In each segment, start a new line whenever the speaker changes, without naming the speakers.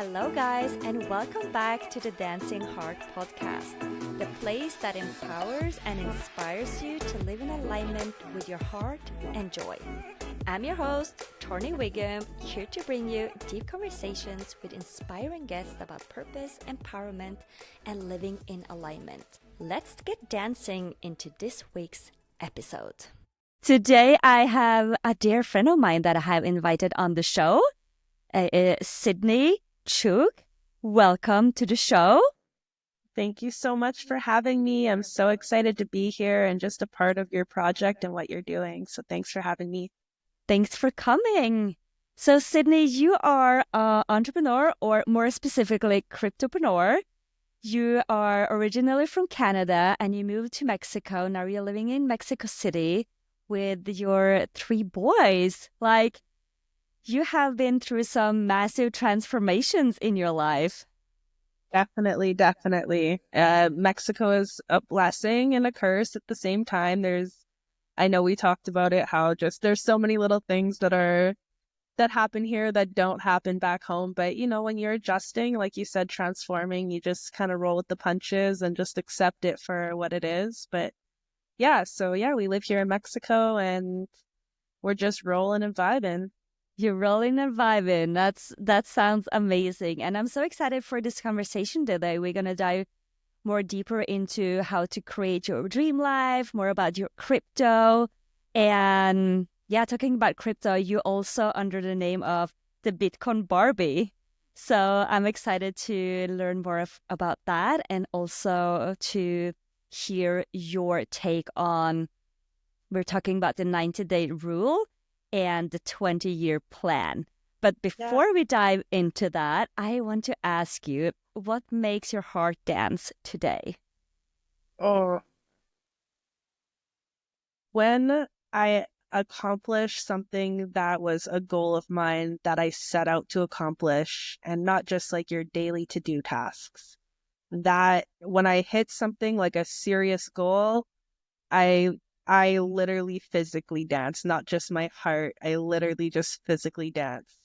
Hello, guys, and welcome back to the Dancing Heart podcast, the place that empowers and inspires you to live in alignment with your heart and joy. I'm your host, Torney Wiggum, here to bring you deep conversations with inspiring guests about purpose, empowerment, and living in alignment. Let's get dancing into this week's episode. Today, I have a dear friend of mine that I have invited on the show, Sydney. Chuk, welcome to the show.
Thank you so much for having me. I'm so excited to be here and just a part of your project and what you're doing. So thanks for having me.
Thanks for coming. So Sydney, you are an entrepreneur, or more specifically, cryptopreneur. You are originally from Canada and you moved to Mexico. Now you're living in Mexico City with your 3 boys. You have been through some massive transformations in your life.
Definitely. Mexico is a blessing and a curse at the same time. I know we talked about it, how just there's so many little things that happen here that don't happen back home. But, when you're adjusting, like you said, transforming, you just kind of roll with the punches and just accept it for what it is. But we live here in Mexico and we're just rolling and vibing.
You're rolling and vibing. That sounds amazing. And I'm so excited for this conversation today. We're going to dive more deeper into how to create your dream life, more about your crypto. And talking about crypto, you also under the name of the Bitcoin Barbie. So I'm excited to learn more about that and also to hear your take on, we're talking about the 90-day rule and the 20-year plan. But before we dive into that, I want to ask you, what makes your heart dance today?
When I accomplish something that was a goal of mine that I set out to accomplish, and not just like your daily to-do tasks, that when I hit something like a serious goal, I literally physically dance, not just my heart. I literally just physically dance.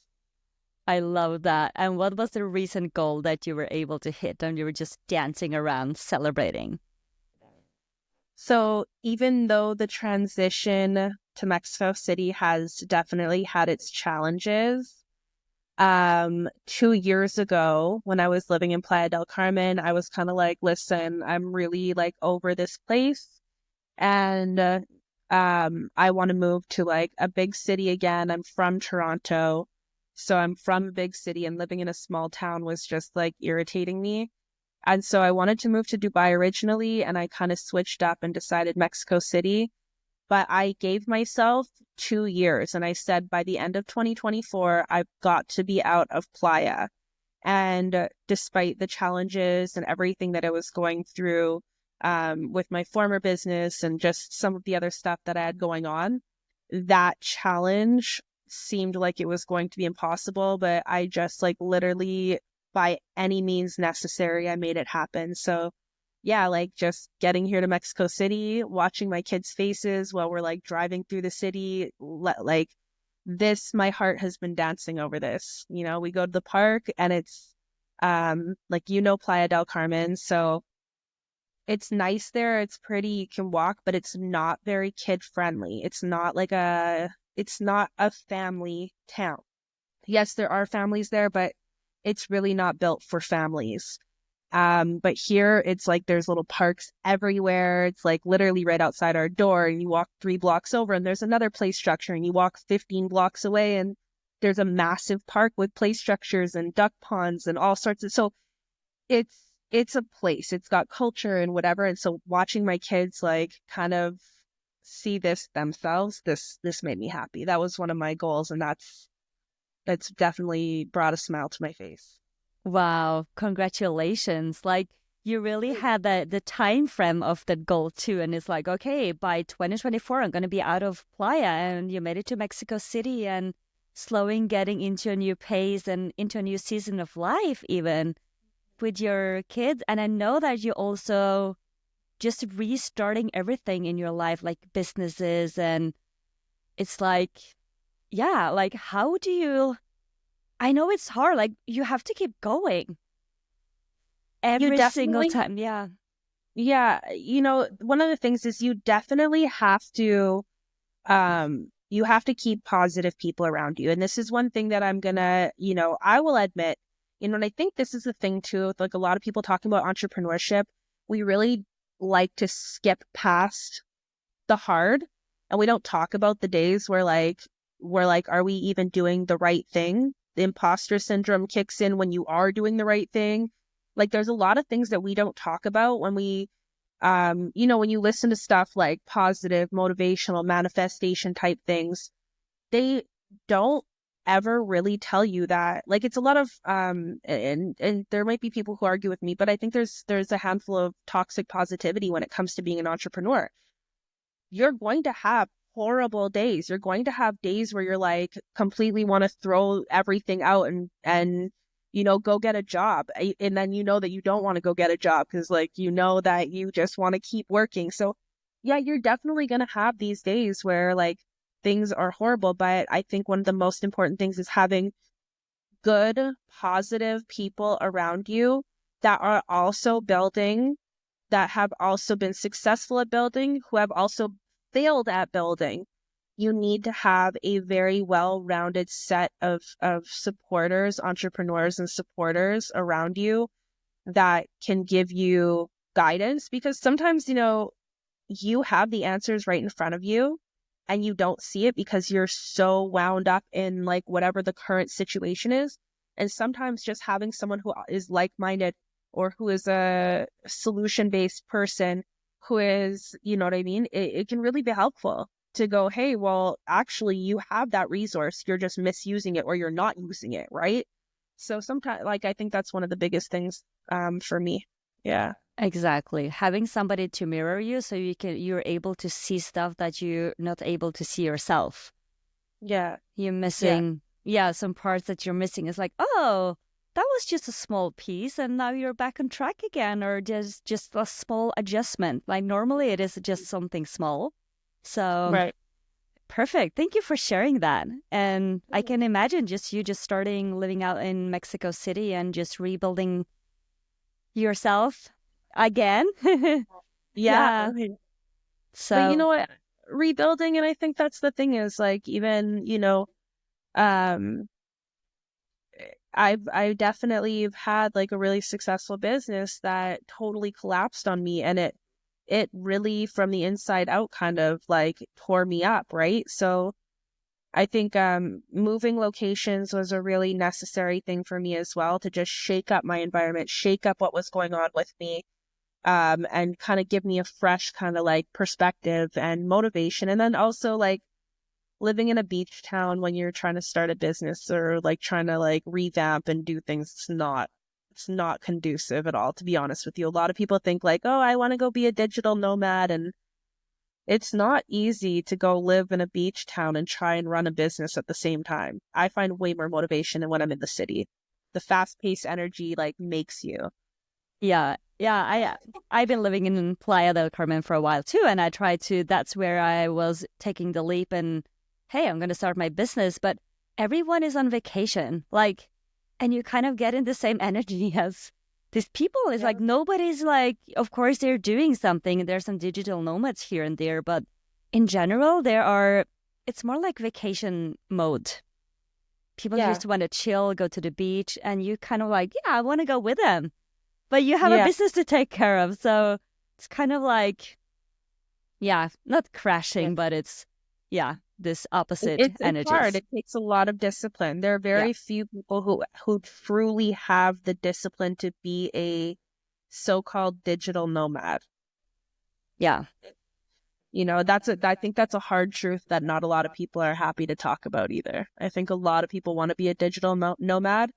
I love that. And what was the recent goal that you were able to hit and you were just dancing around celebrating?
So even though the transition to Mexico City has definitely had its challenges, 2 years ago when I was living in Playa del Carmen, I was kind of like, listen, I'm really over this place. And I want to move to a big city again. I'm from Toronto, so I'm from a big city, and living in a small town was just irritating me. And so I wanted to move to Dubai originally, and I kind of switched up and decided Mexico City. But I gave myself 2 years, and I said by the end of 2024, I've got to be out of Playa. And despite the challenges and everything that I was going through, with my former business and just some of the other stuff that I had going on, that challenge seemed like it was going to be impossible, but I just literally by any means necessary, I made it happen. So just getting here to Mexico City, watching my kids' faces while we're driving through the city, my heart has been dancing over this. We go to the park and it's Playa del Carmen. So it's nice there. It's pretty. You can walk, but it's not very kid friendly. It's not a family town. Yes, there are families there, but it's really not built for families. But here it's there's little parks everywhere. It's literally right outside our door, and you walk 3 blocks over and there's another play structure, and you walk 15 blocks away and there's a massive park with play structures and duck ponds and all sorts of, so it's a place, it's got culture and whatever. And so watching my kids kind of see this themselves, this made me happy. That was one of my goals, and that's definitely brought a smile to my face.
Wow, congratulations. You really had the time frame of that goal too. And it's okay, by 2024, I'm going to be out of Playa, and you made it to Mexico City and slowing getting into a new pace and into a new season of life even with your kids. And I know that you also just restarting everything in your life, like businesses. And it's how do you I know it's hard. Like you have to keep going
You
every single
definitely,
time. Yeah.
yeah, one of the things is you definitely you have to keep positive people around you. And this is one thing that I'm gonna, I will admit, and I think this is the thing too, with like a lot of people talking about entrepreneurship, we really like to skip past the hard, and we don't talk about the days where we're like, are we even doing the right thing? The imposter syndrome kicks in when you are doing the right thing. Like there's a lot of things that we don't talk about when we when you listen to stuff like positive, motivational, manifestation type things, they don't ever really tell you that. Like it's a lot of and there might be people who argue with me, but I think there's a handful of toxic positivity when it comes to being an entrepreneur. You're going to have horrible days. You're going to have days where you're like completely want to throw everything out and go get a job. And then you know that you don't want to go get a job because like that you just want to keep working. So yeah, you're definitely going to have these days where like things are horrible, but I think one of the most important things is having good, positive people around you that are also building, that have also been successful at building, who have also failed at building. You need to have a very well-rounded set of supporters, entrepreneurs and supporters around you that can give you guidance, because sometimes, you have the answers right in front of you and you don't see it because you're so wound up in like whatever the current situation is. And sometimes just having someone who is like-minded or who is a solution-based person who is, you know what I mean? It can really be helpful to go, hey, well, actually you have that resource. You're just misusing it or you're not using it, right? So sometimes, like, I think that's one of the biggest things for me. Yeah.
Exactly. Having somebody to mirror you so you're able to see stuff that you're not able to see yourself.
Yeah.
You're
Yeah.
missing, yeah, some parts that you're missing. It's like, oh, that was just a small piece and now you're back on track again, or just a small adjustment. Like normally it is just something small. So
Right.
perfect. Thank you for sharing that. And I can imagine just starting living out in Mexico City and just rebuilding yourself again.
Yeah.
Yeah.
But you
So
know what? Rebuilding, and I think that's the thing is like even, um I definitely have had like a really successful business that totally collapsed on me, and it really from the inside out kind of like tore me up, right? So I think moving locations was a really necessary thing for me as well, to just shake up my environment, shake up what was going on with me, and kind of give me a fresh kind of like perspective and motivation. And then also like living in a beach town when you're trying to start a business or like trying to like revamp and do things, it's not conducive at all, to be honest with you. A lot of people think like, oh, I want to go be a digital nomad, and it's not easy to go live in a beach town and try and run a business at the same time. I find way more motivation when I'm in the city. The fast-paced energy like makes you.
yeah, yeah. I've been living in Playa del Carmen for a while too, and I tried to. That's where I was taking the leap, and hey, I'm going to start my business. But everyone is on vacation, like, and you kind of get in the same energy as these people. It's
Yeah.
like nobody's like. Of course, they're doing something, and there's some digital nomads here and there, but in general, there are. It's more like vacation mode. People
Yeah.
just want to chill, go to the beach, and you kind of like, yeah, I want to go with them, but you have a
Yeah.
business to take care of. So it's kind of like, yeah, not
Yeah.
crashing, but it's, yeah, this opposite
It's hard.
energies.
It takes a lot of discipline. There are
Yeah.
very few people who truly have the discipline to be a so-called digital nomad.
Yeah.
I think that's a hard truth that not a lot of people are happy to talk about either. I think a lot of people want to be a digital nomad,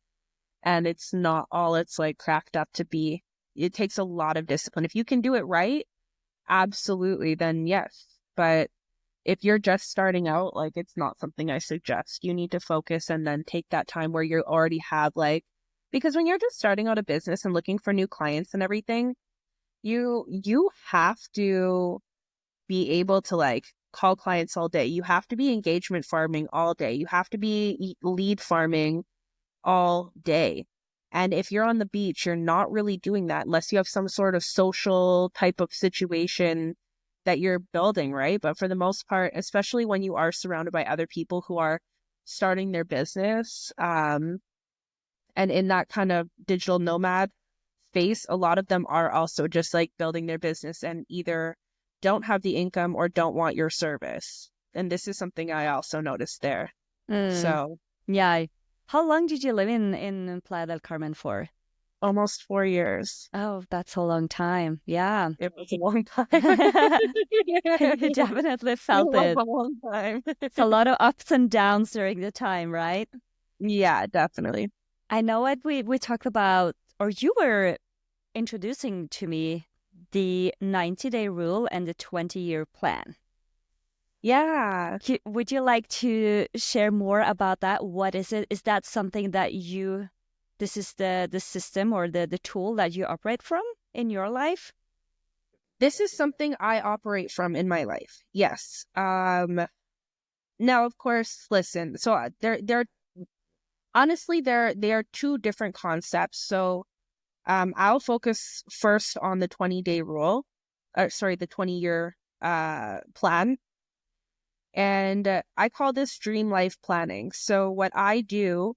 and it's not all it's like cracked up to be. It takes a lot of discipline. If you can do it right, absolutely, then yes. But if you're just starting out, like it's not something I suggest. You need to focus and then take that time where you already have like, because when you're just starting out a business and looking for new clients and everything, you have to be able to like call clients all day. You have to be engagement farming all day. You have to be lead farming all day. And if you're on the beach, you're not really doing that unless you have some sort of social type of situation that you're building, right? But for the most part, especially when you are surrounded by other people who are starting their business, and in that kind of digital nomad space, a lot of them are also just like building their business and either don't have the income or don't want your service. And this is something I also noticed there.
Mm,
So
yeah. How long did you live in Playa del Carmen for?
almost 4 years.
Oh, that's a long time. Yeah.
It was a long time.
You definitely
It
felt
was
it.
a long time.
It's a lot of ups and downs during the time, right?
Yeah, definitely.
I know what we talked about, or you were introducing to me the 90-day rule and the 20-year plan.
Yeah.
Would you like to share more about that? What is it? Is that something that this is the system or the tool that you operate from in your life?
This is something I operate from in my life. Yes. Now, of course, listen. So they're honestly they are two different concepts. So I'll focus first on the 20-day rule, the 20-year plan. And I call this dream life planning. So what I do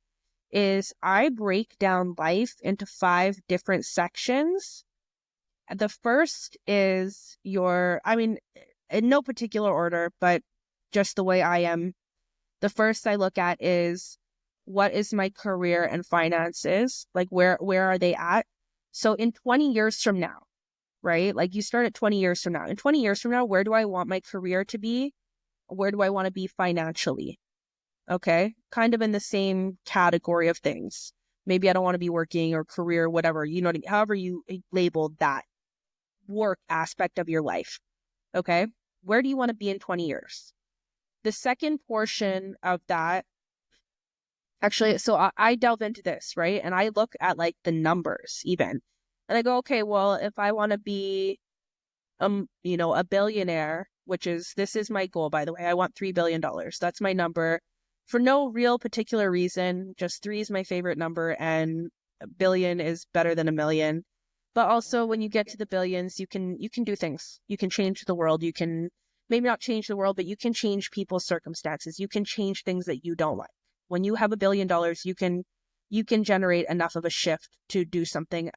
is I break down life into 5 different sections. The first is in no particular order, but just the way I am. The first I look at is what is my career and finances? Like where are they at? So in 20 years from now, right? Like you start at 20 years from now. In 20 years from now, where do I want my career to be? Where do I want to be financially? Okay. Kind of in the same category of things. Maybe I don't want to be working or career, whatever, you know what I mean? However you label that work aspect of your life. Okay. Where do you want to be in 20 years? The second portion of that, actually, so I delve into this, right? And I look at like the numbers even. And I go, okay, well, if I want to be, a billionaire, this is my goal, by the way. I want $3 billion. That's my number for no real particular reason. Just 3 is my favorite number and a billion is better than a million. But also when you get to the billions, you can do things. You can change the world. You can maybe not change the world, but you can change people's circumstances. You can change things that you don't like. When you have $1 billion, you can generate enough of a shift to do something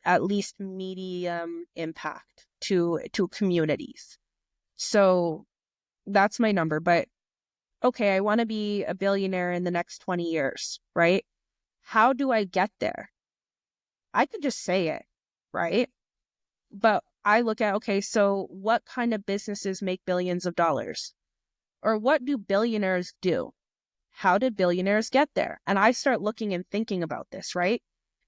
at least medium impact to communities. So that's my number. But okay, I want to be a billionaire in the next 20 years, right? How do I get there? I could just say it, right? But I look at, okay, so what kind of businesses make billions of dollars? Or what do billionaires do? How did billionaires get there? And I start looking and thinking about this, right?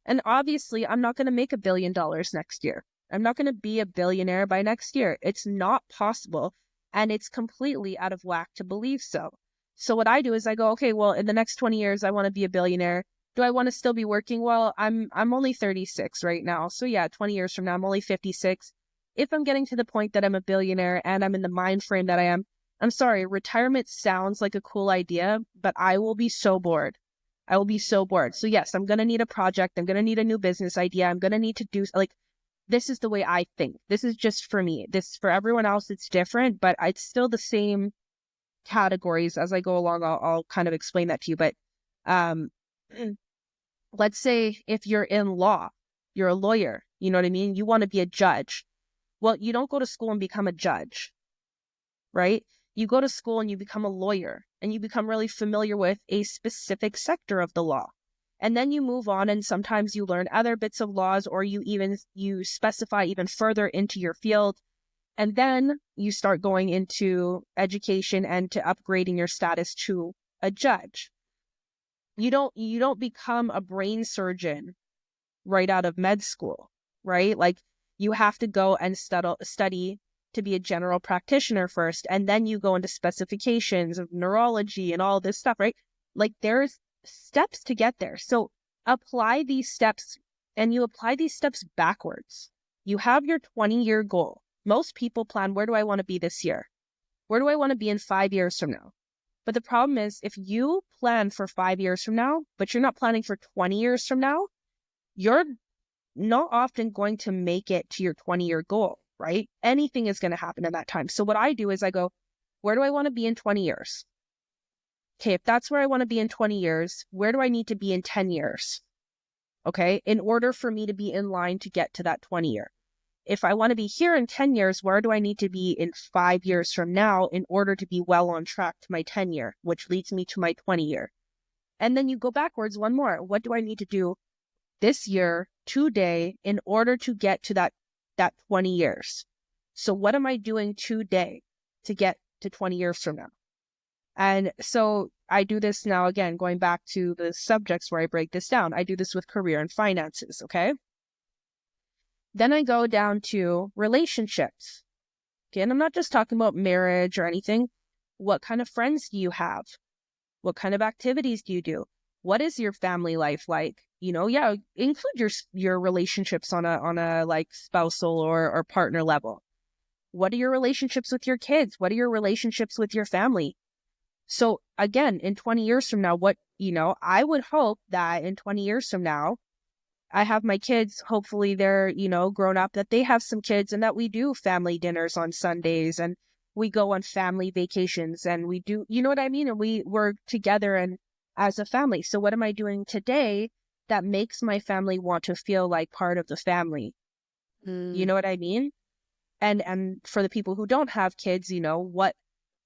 And obviously, I'm not going to make $1 billion next year. I'm not going to be a billionaire by next year. It's not possible. And it's completely out of whack to believe so. So what I do is I go, okay, well, in the next 20 years, I want to be a billionaire. Do I want to still be working? Well, I'm only 36 right now. So yeah, 20 years from now, I'm only 56. If I'm getting to the point that I'm a billionaire and I'm in the mind frame that I am, I'm sorry, retirement sounds like a cool idea, but I will be so bored. I will be so bored. So yes, I'm going to need a project. I'm going to need a new business idea. I'm going to need to do this is the way I think. This is just for me. This for everyone else, it's different, but it's still the same categories as I go along. I'll kind of explain that to you. But let's say if you're in law, you're a lawyer, you know what I mean? You want to be a judge. Well, you don't go to school and become a judge, right? You go to school and you become a lawyer and you become really familiar with a specific sector of the law. And then you move on and sometimes you learn other bits of laws or you specify even further into your field. And then you start going into education and to upgrading your status to a judge. You don't become a brain surgeon right out of med school, right? Like you have to go and study to be a general practitioner first, and then you go into specifications of neurology and all this stuff, right? Like there's steps to get there. So apply these steps, and you apply these steps backwards. You have your 20-year goal. Most people plan, where do I want to be this year? Where do I want to be in 5 years from now? But the problem is, if you plan for 5 years from now, but you're not planning for 20 years from now, you're not often going to make it to your 20-year goal, right? Anything is going to happen in that time. So what I do is I go, where do I want to be in 20 years? Okay, if that's where I want to be in 20 years, where do I need to be in 10 years? Okay, in order for me to be in line to get to that 20-year. If I want to be here in 10 years, where do I need to be in 5 years from now in order to be well on track to my 10-year, which leads me to my 20-year? And then you go backwards one more. What do I need to do this year, today, in order to get to that 20 years? So what am I doing today to get to 20 years from now? And so I do this now, again, going back to the subjects where I break this down. I do this with career and finances, okay? Then I go down to relationships. Okay, and I'm not just talking about marriage or anything. What kind of friends do you have? What kind of activities do you do? What is your family life like? Include your relationships on a like spousal or partner level. What are your relationships with your kids? What are your relationships with your family? So again, in 20 years from now, I would hope that in 20 years from now, I have my kids, hopefully they're, grown up, that they have some kids and that we do family dinners on Sundays and we go on family vacations and we do, you know what I mean? And we work together and as a family. So what am I doing today that makes my family want to feel like part of the family? You know what I mean? And for the people who don't have kids, what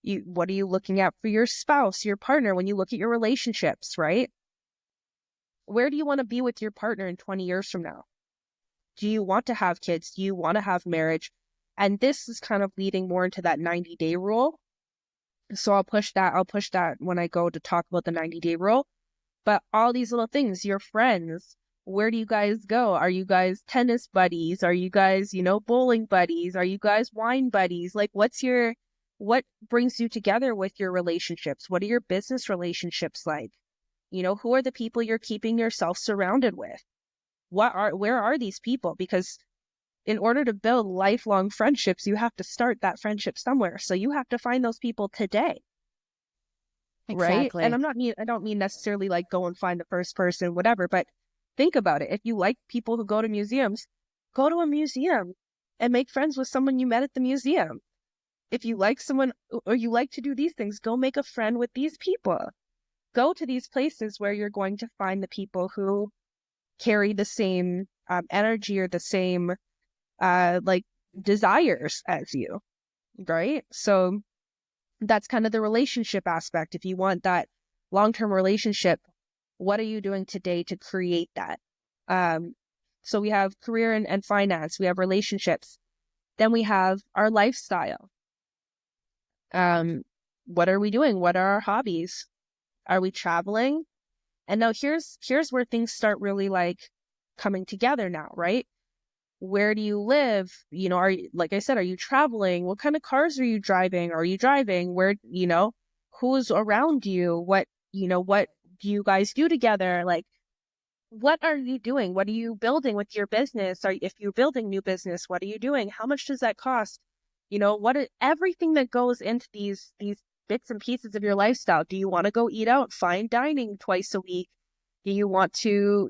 are you looking at for your spouse, your partner, when you look at your relationships, right? Where do you want to be with your partner in 20 years from now? Do you want to have kids? Do you want to have marriage? And this is kind of leading more into that 90-day rule. So I'll push that when I go to talk about the 90-day rule. But all these little things, your friends, where do you guys go? Are you guys tennis buddies? Are you guys, bowling buddies? Are you guys wine buddies? Like, what brings you together with your relationships? What are your business relationships like? Who are the people you're keeping yourself surrounded with? Where are these people? Because in order to build lifelong friendships, you have to start that friendship somewhere. So you have to find those people today.
Exactly.
Right? And I don't mean necessarily like go and find the first person, whatever, but think about it. If you like people who go to museums, go to a museum and make friends with someone you met at the museum. If you like someone or you like to do these things, go make a friend with these people. Go to these places where you're going to find the people who carry the same energy or the same desires as you, right? So that's kind of the relationship aspect. If you want that long-term relationship, what are you doing today to create that? So we have career and finance, we have relationships, then we have our lifestyle. What are we doing? What are our hobbies? Are we traveling? And now here's where things start really like coming together now, right? Where do you live? Like I said, are you traveling? What kind of cars are you driving? Are you driving? Where, who's around you? What do you guys do together? Like, what are you doing? What are you building with your business? If you're building new business, what are you doing? How much does that cost? Everything that goes into these bits and pieces of your lifestyle. Do you want to go eat out, fine dining twice a week? Do you want to,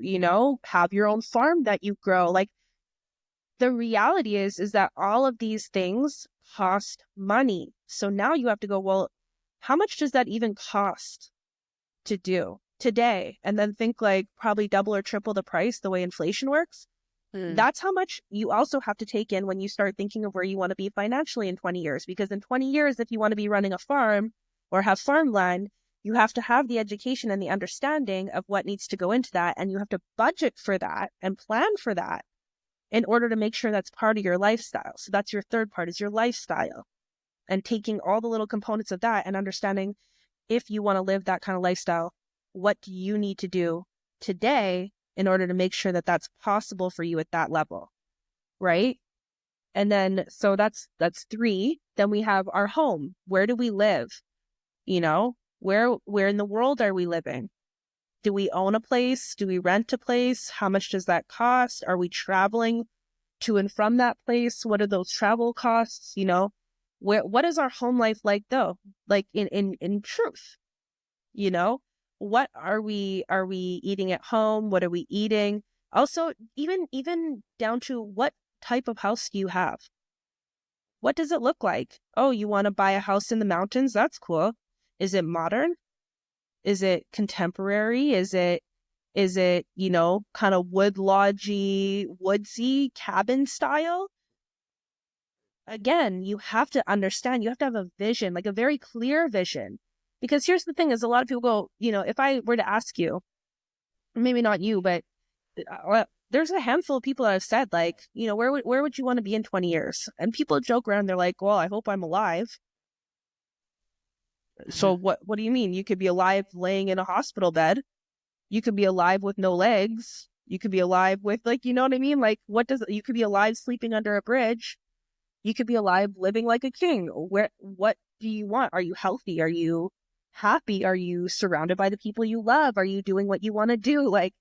have your own farm that you grow? Like, the reality is that all of these things cost money. So now you have to go, well, how much does that even cost to do today? And then think like probably double or triple the price the way inflation works. That's how much you also have to take in when you start thinking of where you want to be financially in 20 years. Because in 20 years, if you want to be running a farm or have farmland, you have to have the education and the understanding of what needs to go into that. And you have to budget for that and plan for that in order to make sure that's part of your lifestyle. So that's your third part, is your lifestyle. And taking all the little components of that and understanding, if you want to live that kind of lifestyle, what do you need to do today in order to make sure that that's possible for you at that level, right? And then, so that's 3. Then we have our home. Where do we live? Where in the world are we living? Do we own a place? Do we rent a place? How much does that cost? Are we traveling to and from that place? What are those travel costs? What is our home life like though? Like in truth, You know, what are we eating at home? What are we eating? Also, even down to what type of house do you have? What does it look like? Oh, you want to buy a house in the mountains? That's cool. Is it modern? Is it contemporary? Is it, kind of wood lodgy, woodsy cabin style? Again, you have to understand, you have to have a vision, like a very clear vision. Because here's the thing is a lot of people go, if I were to ask you, maybe not you, but there's a handful of people that have said like, where would you want to be in 20 years? And people joke around, they're like, well, I hope I'm alive. So what do you mean? You could be alive laying in a hospital bed. You could be alive with no legs. You could be alive with like, you know what I mean? Like you could be alive sleeping under a bridge. You could be alive living like a king. What do you want? Are you healthy? Are you happy? Are you surrounded by the people you love? Are you doing what you want to do? Like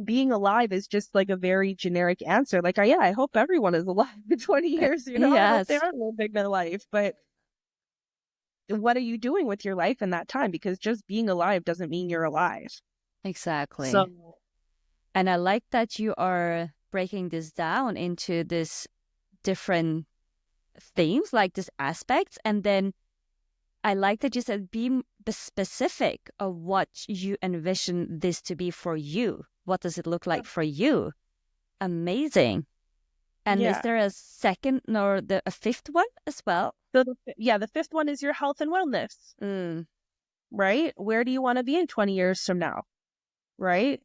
being alive is just like a very generic answer. Like, yeah, I hope everyone is alive in 20 years, I hope they
Yes,
are living their life. But what are you doing with your life in that time? Because just being alive doesn't mean you're alive.
exactly.
So
And I like that you are breaking this down into this different themes, like this aspects. And then I like that you said specific of what you envision this to be for you. What does it look like for you? Amazing. And is
yeah.
there a second or a fifth one as well?
So the fifth one is your health and wellness,
Mm.
right? Where do you want to be in 20 years from now? Right?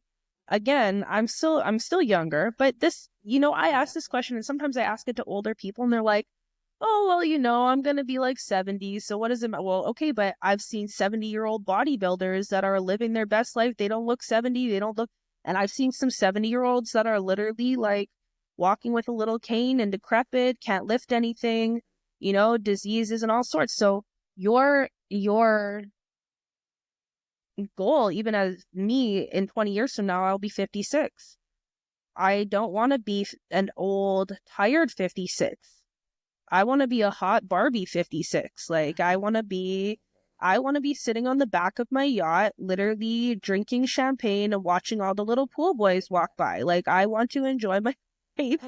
Again, I'm still younger, but this, I ask this question and sometimes I ask it to older people and they're like, oh, well, I'm going to be like 70. So what does it matter? Well, okay, but I've seen 70-year-old bodybuilders that are living their best life. They don't look 70. They don't look, and I've seen some 70-year-olds that are literally like walking with a little cane and decrepit, can't lift anything, diseases and all sorts. So your goal, even as me in 20 years from now, I'll be 56. I don't want to be an old, tired 56. I want to be a hot Barbie 56. Like I want to be sitting on the back of my yacht, literally drinking champagne and watching all the little pool boys walk by. Like I want to enjoy my life,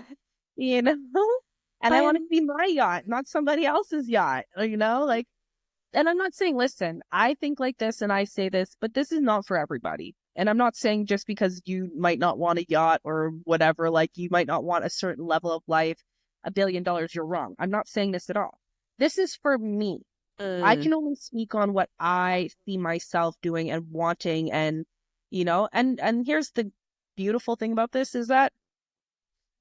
you know? And I
I
want it to be my yacht, not somebody else's yacht, like, and I'm not saying, listen, I think like this and I say this, but this is not for everybody. And I'm not saying just because you might not want a yacht or whatever, like you might not want a certain level of life, $1 billion, you're wrong. I'm not saying this at all. This is for me. I
mm,
can only speak on what I see myself doing and wanting and, and here's the beautiful thing about this is that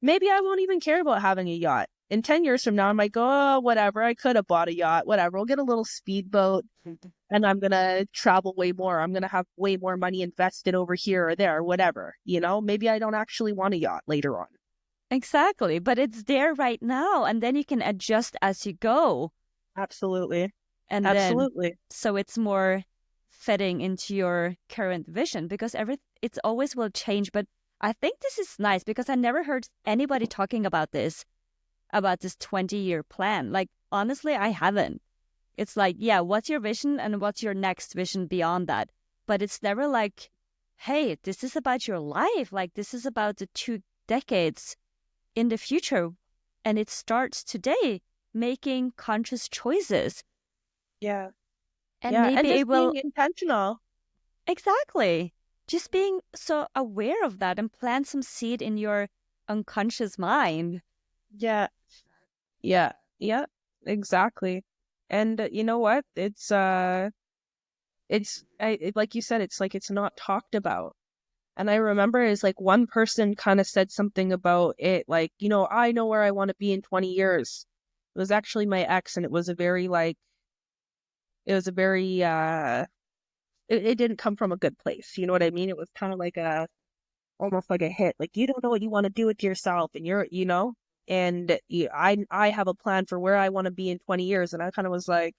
maybe I won't even care about having a yacht. In 10 years from now, I might go, oh, whatever. I could have bought a yacht, whatever. We'll get a little speedboat and I'm going to travel way more. I'm going to have way more money invested over here or there, whatever. Maybe I don't actually want a yacht later on.
exactly. But it's there right now. And then you can adjust as you go.
Absolutely.
And then
Absolutely.
so it's more fitting into your current vision because it's always will change. But I think this is nice because I never heard anybody talking about this 20-year plan. Like honestly, I haven't. It's like, yeah, what's your vision and what's your next vision beyond that? But it's never like, hey, this is about your life. Like this is about the 2 decades in the future. And it starts today making conscious choices.
Yeah.
And
Yeah. And
maybe it
just being
will,
intentional.
exactly, just being so aware of that and plant some seed in your unconscious mind.
Yeah. Yeah. Yeah. Exactly. And you know what? Like you said, it's like it's not talked about. And I remember is like one person kind of said something about it, like, I know where I want to be in 20 years. It was actually my ex, and it was a very like, it was a very, it didn't come from a good place. You know what I mean? It was kind of like almost like a hit. Like, you don't know what you want to do with yourself, and and I have a plan for where I want to be in 20 years. And I kind of was like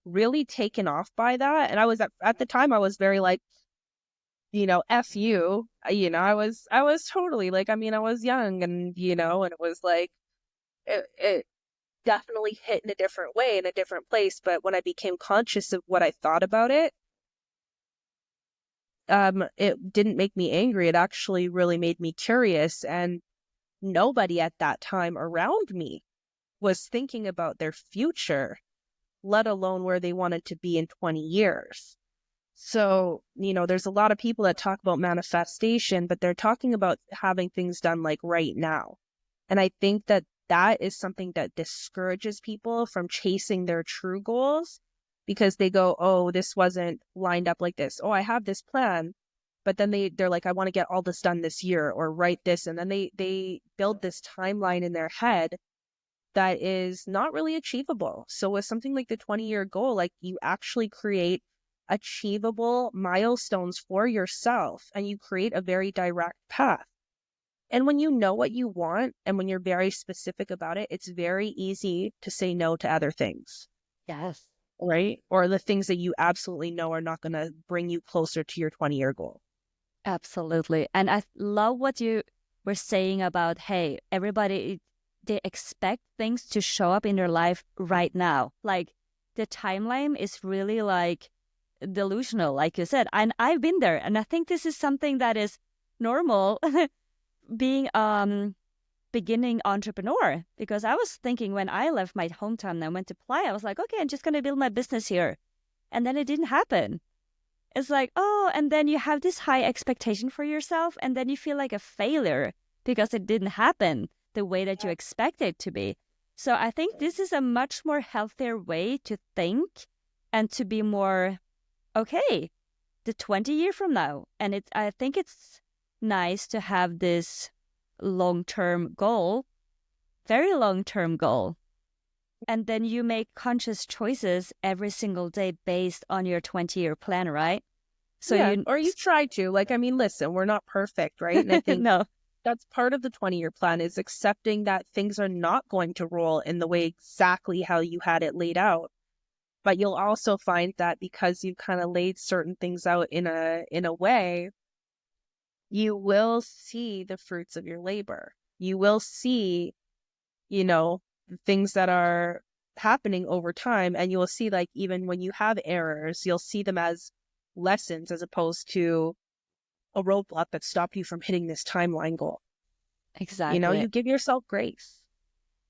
really taken off by that. And I was at the time, I was very like, F you, I was totally like, I mean, I was young and, and it was like, it definitely hit in a different way, in a different place. But when I became conscious of what I thought about it, it didn't make me angry. It actually really made me curious. And nobody at that time around me was thinking about their future, let alone where they wanted to be in 20 years. So, there's a lot of people that talk about manifestation, but they're talking about having things done like right now. And I think that that is something that discourages people from chasing their true goals, because they go, oh, this wasn't lined up like this. Oh, I have this plan. But then they're like, I want to get all this done this year or write this. And then they build this timeline in their head that is not really achievable. So with something like the 20-year goal, like, you actually create achievable milestones for yourself, and you create a very direct path. And when you know what you want, and when you're very specific about it, it's very easy to say no to other things.
Yes.
Right? Or the things that you absolutely know are not going to bring you closer to your 20-year goal.
Absolutely. And I love what you were saying about, hey, everybody, they expect things to show up in their life right now. Like, the timeline is really like delusional, like you said. And I've been there. And I think this is something that is normal being beginning entrepreneur, because I was thinking when I left my hometown and I went to Playa, I was like, okay, I'm just going to build my business here. And then it didn't happen. It's like, oh, and then you have this high expectation for yourself, and then you feel like a failure because it didn't happen the way that you expect it to be. So I think this is a much more healthier way to think and to be more, okay, the 20 year from now. And I think it's nice to have this long-term goal, very long-term goal. And then you make conscious choices every single day based on your 20-year plan, right? So
yeah, or you try to. Like, I mean, listen, we're not perfect, right? And I think
no.
That's part of the 20-year plan, is accepting that things are not going to roll in the way exactly how you had it laid out. But you'll also find that because you've kind of laid certain things out in a way, you will see the fruits of your labor. You will see, things that are happening over time, and you will see, like, even when you have errors, you'll see them as lessons as opposed to a roadblock that stopped you from hitting this timeline goal.
Exactly.
You give yourself grace.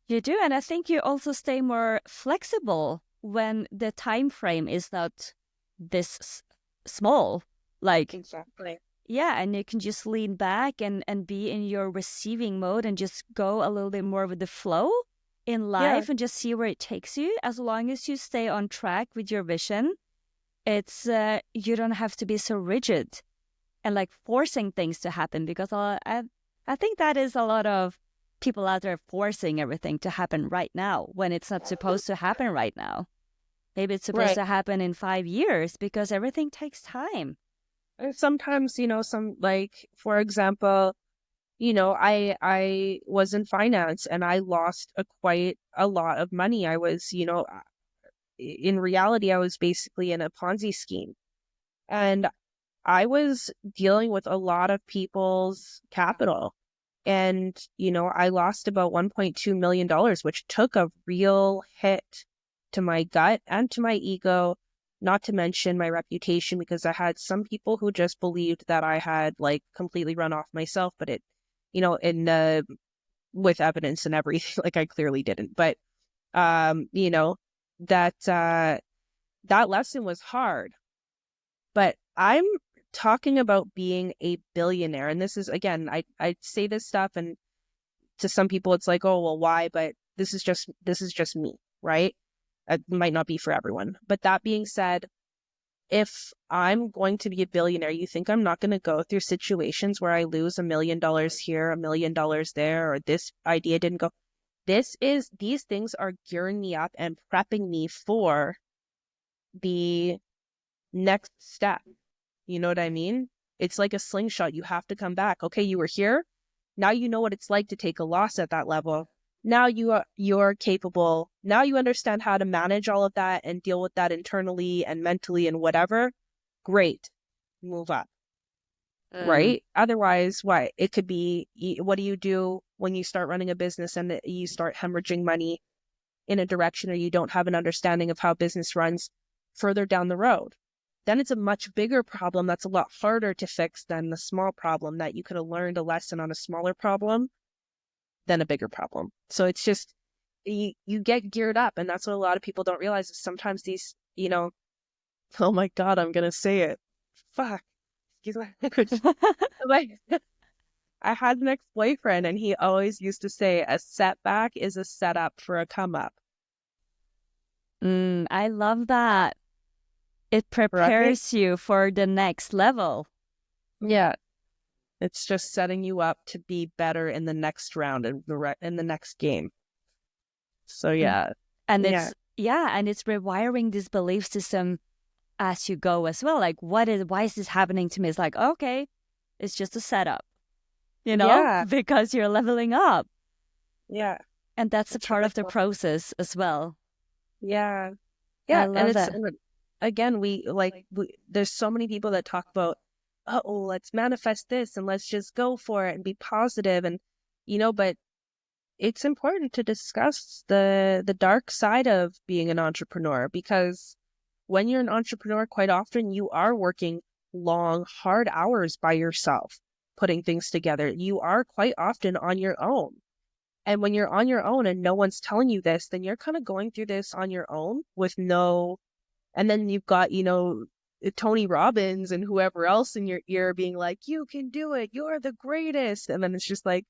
You do. And I think you also stay more flexible when the time frame is not this small. Like,
exactly.
Yeah, and you can just lean back and be in your receiving mode and just go a little bit more with the flow in life and just see where it takes you. As long as you stay on track with your vision, it's you don't have to be so rigid and like forcing things to happen, because I think that is a lot of people out there forcing everything to happen right now when it's not supposed to happen right now. Maybe it's supposed to happen in 5 years, because everything takes time.
Sometimes, for example, I was in finance and I lost quite a lot of money. I was, in reality, I was basically in a Ponzi scheme. And I was dealing with a lot of people's capital. And, I lost about $1.2 million, which took a real hit to my gut and to my ego, not to mention my reputation, because I had some people who just believed that I had like completely run off myself, but it, with evidence and everything, like I clearly didn't. But, that lesson was hard. But I'm talking about being a billionaire. And this is, again, I say this stuff, and to some people it's like, oh, well, why? But this is just me, right? It might not be for everyone. But that being said, if I'm going to be a billionaire, you think I'm not going to go through situations where I lose $1 million here, $1 million there, or this idea didn't go. These things are gearing me up and prepping me for the next step. You know what I mean? It's like a slingshot. You have to come back. Okay, you were here. Now you know what it's like to take a loss at that level. Now you're capable. Now you understand how to manage all of that and deal with that internally and mentally and whatever. Great. Move up. Right? Otherwise, what? It could be, what do you do when you start running a business and you start hemorrhaging money in a direction, or you don't have an understanding of how business runs further down the road? then it's a much bigger problem that's a lot harder to fix than the small problem that you could have learned a lesson on a smaller problem than a bigger problem. So it's just, you get geared up. And that's what a lot of people don't realize is sometimes these, oh my God, I'm going to say it. Fuck. Excuse my language. Like, I had an ex-boyfriend and he always used to say a setback is a setup for a come up.
I love that. It prepares you for the next level.
Yeah. It's just setting you up to be better in the next round and in the next game. So yeah.
And it's rewiring this belief system as you go as well. Like, why is this happening to me? It's like, okay, it's just a setup, because you're leveling up.
Yeah.
And that's a part of the process as well.
Yeah. Yeah.
I love that.
And again, there's so many people that talk about, oh, let's manifest this and let's just go for it and be positive. And, but it's important to discuss the dark side of being an entrepreneur, because when you're an entrepreneur, quite often you are working long, hard hours by yourself, putting things together. You are quite often on your own. And when you're on your own and no one's telling you this, then you're kind of going through this on your own and then you've got, Tony Robbins and whoever else in your ear being like, you can do it. You're the greatest. And then it's just like,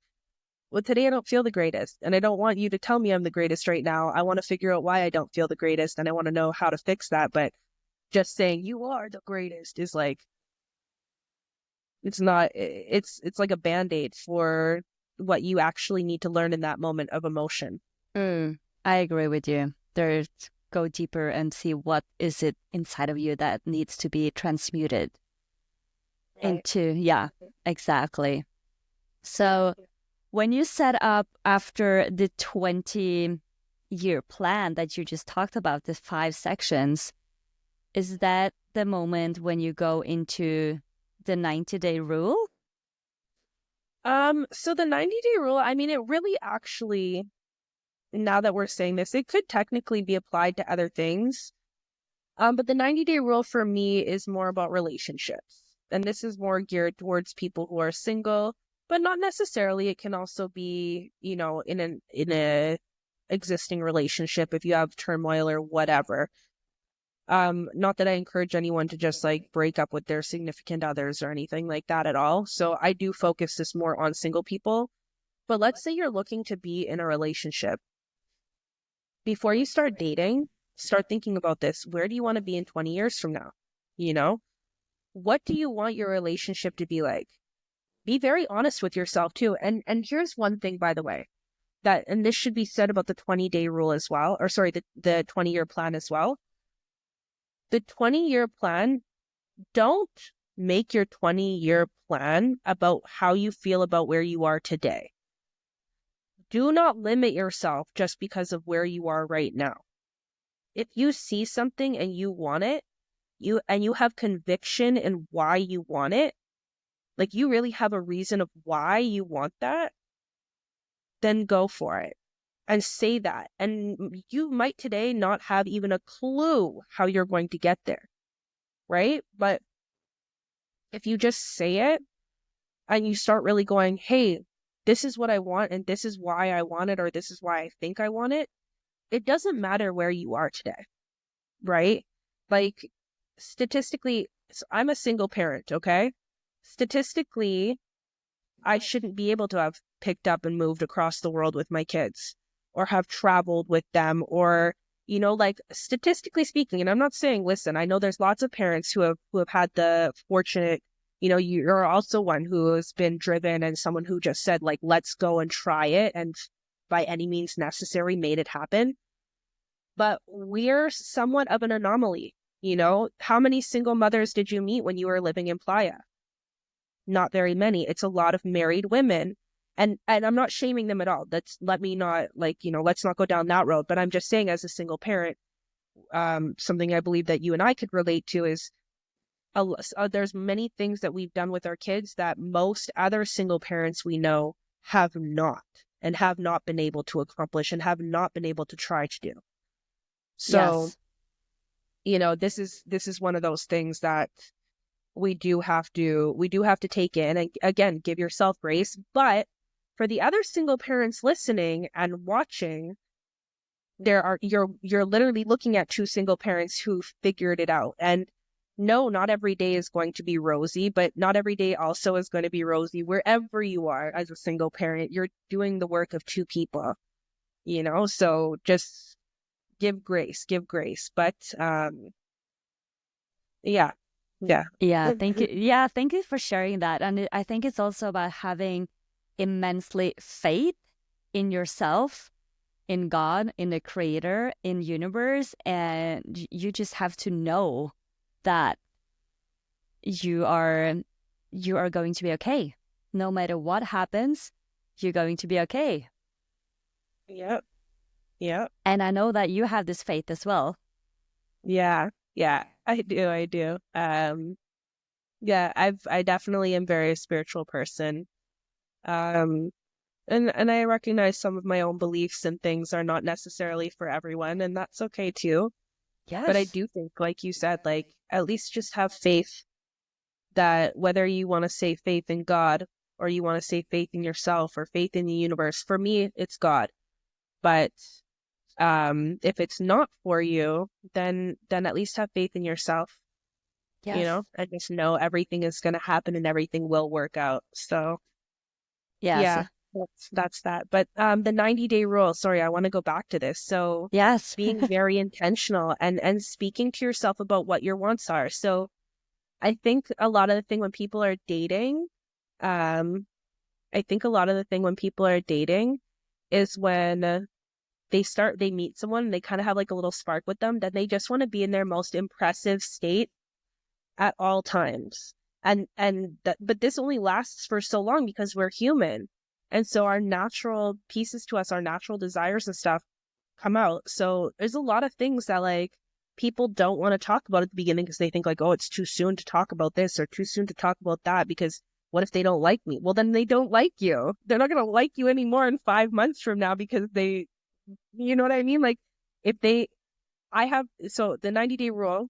well, today I don't feel the greatest. And I don't want you to tell me I'm the greatest right now. I want to figure out why I don't feel the greatest. And I want to know how to fix that. But just saying you are the greatest is like, it's not, it's like a Band-Aid for what you actually need to learn in that moment of emotion.
I agree with you. Go deeper and see what is it inside of you that needs to be transmuted into. Yeah, exactly. So when you set up after the 20-year plan that you just talked about, the 5 sections, is that the moment when you go into the 90-day rule?
So the 90-day rule, I mean, it really actually, now that we're saying this, it could technically be applied to other things. But the 90-day rule for me is more about relationships. And this is more geared towards people who are single, but not necessarily. It can also be, in a existing relationship if you have turmoil or whatever. Not that I encourage anyone to just like break up with their significant others or anything like that at all. So I do focus this more on single people. But let's say you're looking to be in a relationship. Before you start dating, start thinking about this. Where do you want to be in 20 years from now? What do you want your relationship to be like? Be very honest with yourself too. And here's one thing, by the way, and this should be said about the 20-day rule as well, or sorry, the 20-year plan as well. The 20-year plan, don't make your 20-year plan about how you feel about where you are today. Do not limit yourself just because of where you are right now. If you see something and you want it, you have conviction in why you want it, like you really have a reason of why you want that, then go for it and say that. And you might today not have even a clue how you're going to get there, right? But if you just say it and you start really going, hey, this is what I want and this is why I want it, or this is why I think I want it, it doesn't matter where you are today, right? Like statistically, I'm a single parent, okay? Statistically, I shouldn't be able to have picked up and moved across the world with my kids or have traveled with them or, like statistically speaking, and I'm not saying, listen, I know there's lots of parents who have had the fortunate, you're also one who has been driven and someone who just said like, let's go and try it. And by any means necessary made it happen. But we're somewhat of an anomaly. How many single mothers did you meet when you were living in Playa? Not very many. It's a lot of married women. And I'm not shaming them at all. Let's not go down that road. But I'm just saying as a single parent, something I believe that you and I could relate to is there's many things that we've done with our kids that most other single parents we know have not been able to accomplish and have not been able to try to do. So, this is one of those things that we do have to take in, and again, give yourself grace. But for the other single parents listening and watching, you're literally looking at two single parents who figured it out. And no, not every day is going to be rosy, but not every day also is going to be rosy. Wherever you are as a single parent, you're doing the work of two people, so just give grace. But yeah.
Yeah, thank you. Yeah, thank you for sharing that. And I think it's also about having immensely faith in yourself, in God, in the creator, in universe, and you just have to know that you are going to be okay. No matter what happens, you're going to be okay.
Yep.
And I know that you have this faith as well.
Yeah, I do. Yeah, I definitely am very a spiritual person. And I recognize some of my own beliefs and things are not necessarily for everyone, and that's okay too.
Yes.
But I do think, like you said, like at least just have faith that whether you want to say faith in God or you want to say faith in yourself or faith in the universe, for me, it's God. But if it's not for you, then at least have faith in yourself.
Yes.
And just know everything is going to happen and everything will work out. So
Yes.
yeah, that's that. But the 90-day rule, sorry, I want to go back to this. So
Yes.
being very intentional and speaking to yourself about what your wants are. So I think a lot of the thing when people are dating, is when they meet someone and they kind of have like a little spark with them, that they just want to be in their most impressive state at all times. But this only lasts for so long because we're human. And so our natural pieces to us, our natural desires and stuff come out. So there's a lot of things that like people don't want to talk about at the beginning because they think like, oh, it's too soon to talk about this or too soon to talk about that, because what if they don't like me? Well, then they don't like you. They're not going to like you anymore in 5 months from now because you know what I mean? Like so the 90-day rule,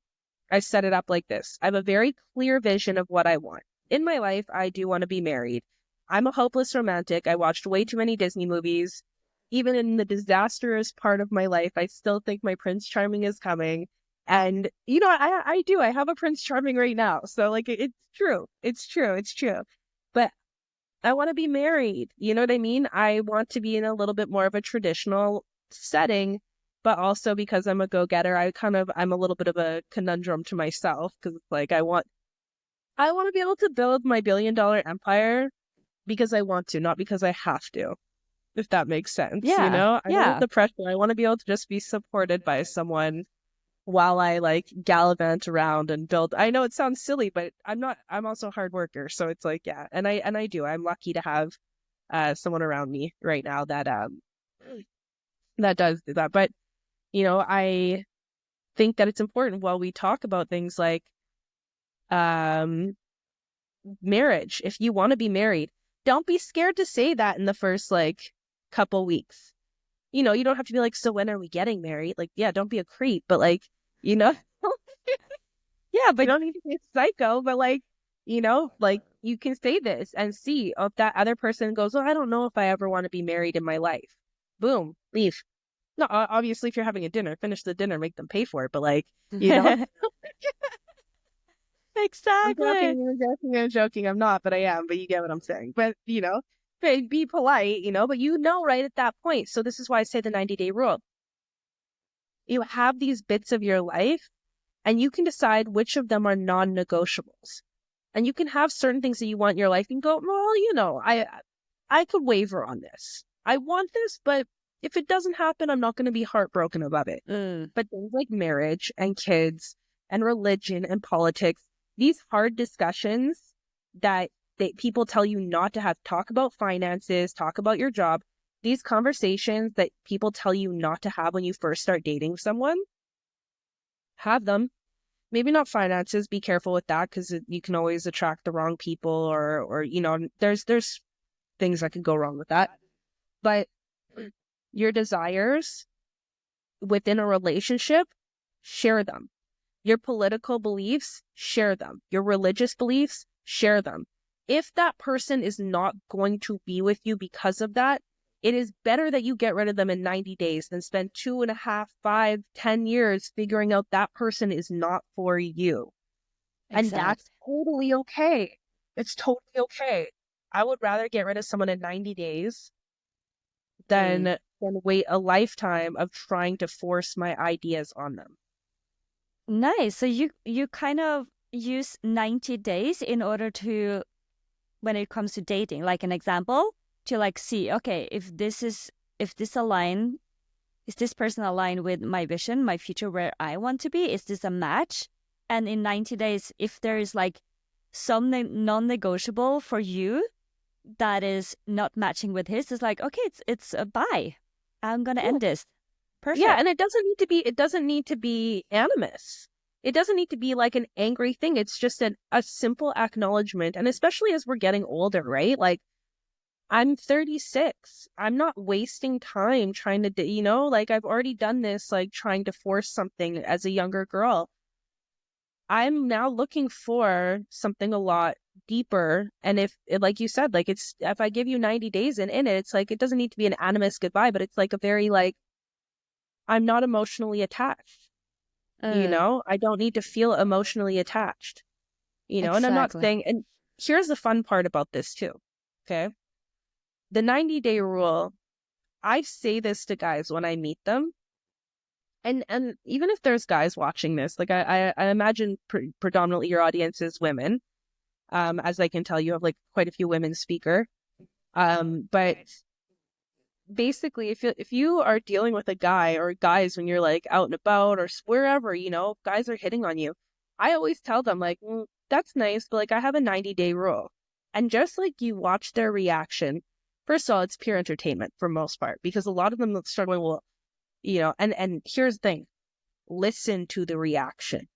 I set it up like this. I have a very clear vision of what I want. In my life, I do want to be married. I'm a hopeless romantic. I watched way too many Disney movies. Even in the disastrous part of my life, I still think my Prince Charming is coming. And, I do. I have a Prince Charming right now. So, like, it's true. It's true. But I want to be married. You know what I mean? I want to be in a little bit more of a traditional setting, but also because I'm a go-getter, I'm a little bit of a conundrum to myself, because it's like I want to be able to build my billion-dollar empire because I want to, not because I have to, if that makes sense.
Yeah.
I don't
Yeah.
want the pressure. I want to be able to just be supported by someone while I like gallivant around and build. I know it sounds silly, but I'm also a hard worker. So it's like, yeah. And I do. I'm lucky to have someone around me right now that does do that. But I think that it's important while we talk about things like marriage. If you want to be married, don't be scared to say that in the first like couple weeks. You don't have to be like, so when are we getting married? Like, yeah, don't be a creep, but like, yeah, but you don't need to be a psycho, but like, like you can say this and see if that other person goes, oh, I don't know if I ever want to be married in my life. Boom, leave. No, obviously, if you're having a dinner, finish the dinner, make them pay for it. But like,
Exactly.
I'm joking. I'm not, but I am. But you get what I'm saying. But be polite. But right at that point. So this is why I say the 90-day rule. You have these bits of your life, and you can decide which of them are non-negotiables. And you can have certain things that you want in your life and go, well, I could waver on this. I want this, but if it doesn't happen, I'm not going to be heartbroken about it. But things like marriage and kids and religion and politics, these hard discussions that people tell you not to have, talk about finances, talk about your job, these conversations that people tell you not to have when you first start dating someone, have them. Maybe not finances, be careful with that, because you can always attract the wrong people or there's things that could go wrong with that. But your desires within a relationship, share them. Your political beliefs, share them. Your religious beliefs, share them. If that person is not going to be with you because of that, it is better that you get rid of them in 90 days than spend 2.5, 5, 10 years figuring out that person is not for you. And that's totally okay. It's totally okay. I would rather get rid of someone in 90 days than wait a lifetime of trying to force my ideas on them.
Nice. So you kind of use 90 days in order to, when it comes to dating, like an example, to like see, okay, if this person aligned with my vision, my future, where I want to be? Is this a match? And in 90 days, if there is like some non-negotiable for you that is not matching with his, it's like, okay, it's a bye. I'm gonna end this. Perfect.
Yeah, and it doesn't need to be animus. It doesn't need to be like an angry thing. It's just a simple acknowledgement. And especially as we're getting older, right? Like, I'm 36. I'm not wasting time trying to, like, I've already done this, like trying to force something as a younger girl. I'm now looking for something a lot deeper. And if, like you said, like if I give you 90 days in it, it's like, it doesn't need to be an animus goodbye, but it's like a very like, I'm not emotionally attached. I don't need to feel emotionally attached, and I'm not saying, and here's the fun part about this too. Okay. The 90-day rule, I say this to guys when I meet them. And even if there's guys watching this, like I imagine predominantly your audience is women. As I can tell, you have like quite a few women speaker. But basically, if you are dealing with a guy or guys when you're like out and about or wherever, guys are hitting on you, I always tell them like, that's nice, but like I have a 90-day rule. And just like you watch their reaction, first of all, it's pure entertainment for most part, because a lot of them start going, well, and here's the thing, listen to the reaction.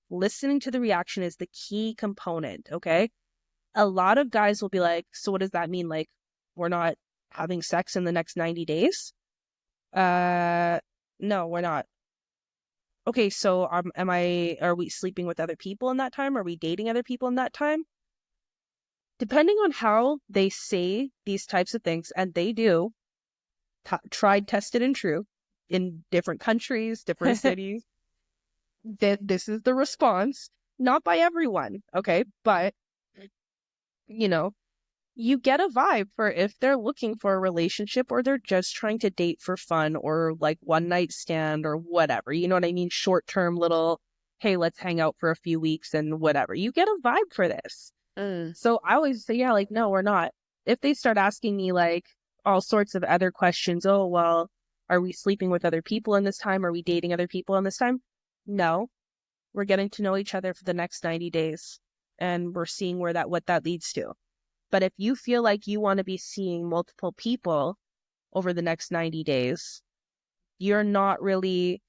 Listening to the reaction is the key component, okay? A lot of guys will be like, so what does that mean? Like, we're not having sex in the next 90 days? No, we're not. Okay, so are we sleeping with other people in that time? Are we dating other people in that time? Depending on how they say these types of things, and they do, tried, tested, and true, in different countries, different cities, this is the response. Not by everyone, okay? But, you get a vibe for if they're looking for a relationship or they're just trying to date for fun or like one night stand or whatever. You know what I mean? Short-term little, hey, let's hang out for a few weeks and whatever. You get a vibe for this. So I always say, yeah, like, no, we're not. If they start asking me like all sorts of other questions, oh, well, are we sleeping with other people in this time? Are we dating other people in this time? No, we're getting to know each other for the next 90 days and we're seeing what that leads to. But if you feel like you want to be seeing multiple people over the next 90 days, you're not really,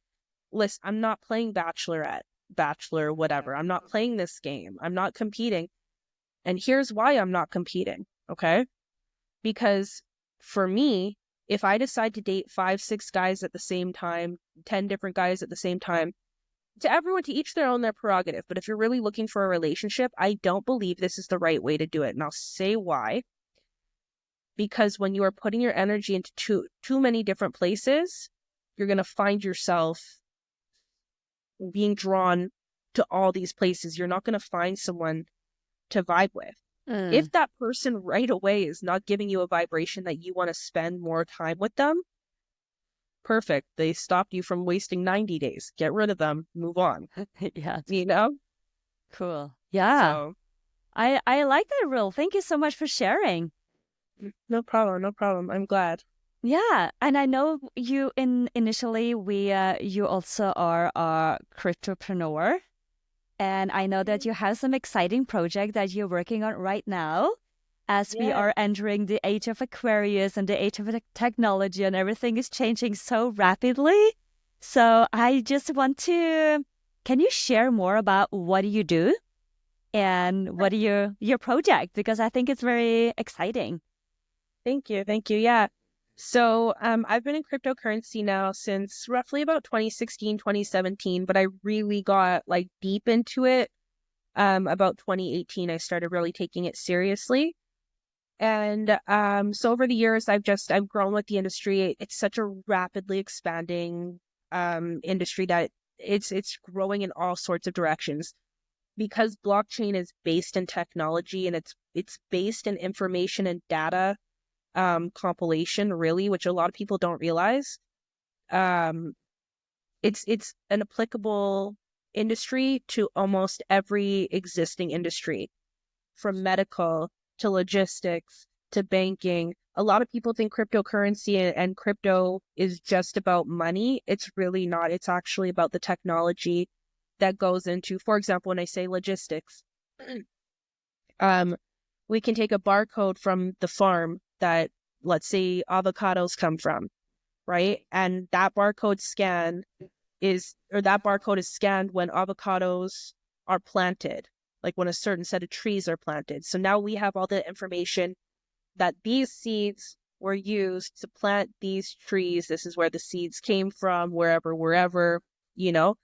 listen, I'm not playing Bachelor, whatever. I'm not playing this game. I'm not competing. And here's why I'm not competing, okay? Because for me, if I decide to date 5, 6 guys at the same time, 10 different guys at the same time, to everyone, to each their own, their prerogative. But if you're really looking for a relationship, I don't believe this is the right way to do it. And I'll say why. Because when you are putting your energy into too many different places, you're going to find yourself being drawn to all these places. You're not going to find someone to vibe with. If that person right away is not giving you a vibration that you want to spend more time with them, perfect. They stopped you from wasting 90 days. Get rid of them. Move on.
Yeah.
Cool.
Yeah. So, I like that rule. Thank you so much for sharing.
No problem. I'm glad.
Yeah. And I know you initially you also are a cryptopreneur. And I know that you have some exciting project that you're working on right now as we are entering the age of Aquarius and the age of technology, and everything is changing so rapidly. So I just want to, can you share more about what do you do and what are your project? Because I think it's very exciting.
Thank you. Yeah. So I've been in cryptocurrency now since roughly about 2016, 2017, but I really got like deep into it about 2018. I started really taking it seriously. And so over the years, I've grown with the industry. It's such a rapidly expanding industry that it's growing in all sorts of directions because blockchain is based in technology and it's based in information and data compilation, really, which a lot of people don't realize. Um, it's an applicable industry to almost every existing industry, from medical to logistics to banking. A lot of people think cryptocurrency and crypto is just about money. It's really not. It's actually about the technology that goes into, for example, when I say logistics, um, we can take a barcode from the farm that, let's say, avocados come from, right? And that barcode is scanned when avocados are planted, like when a certain set of trees are planted. So now we have all the information that these seeds were used to plant these trees. This is where the seeds came from, wherever, you know.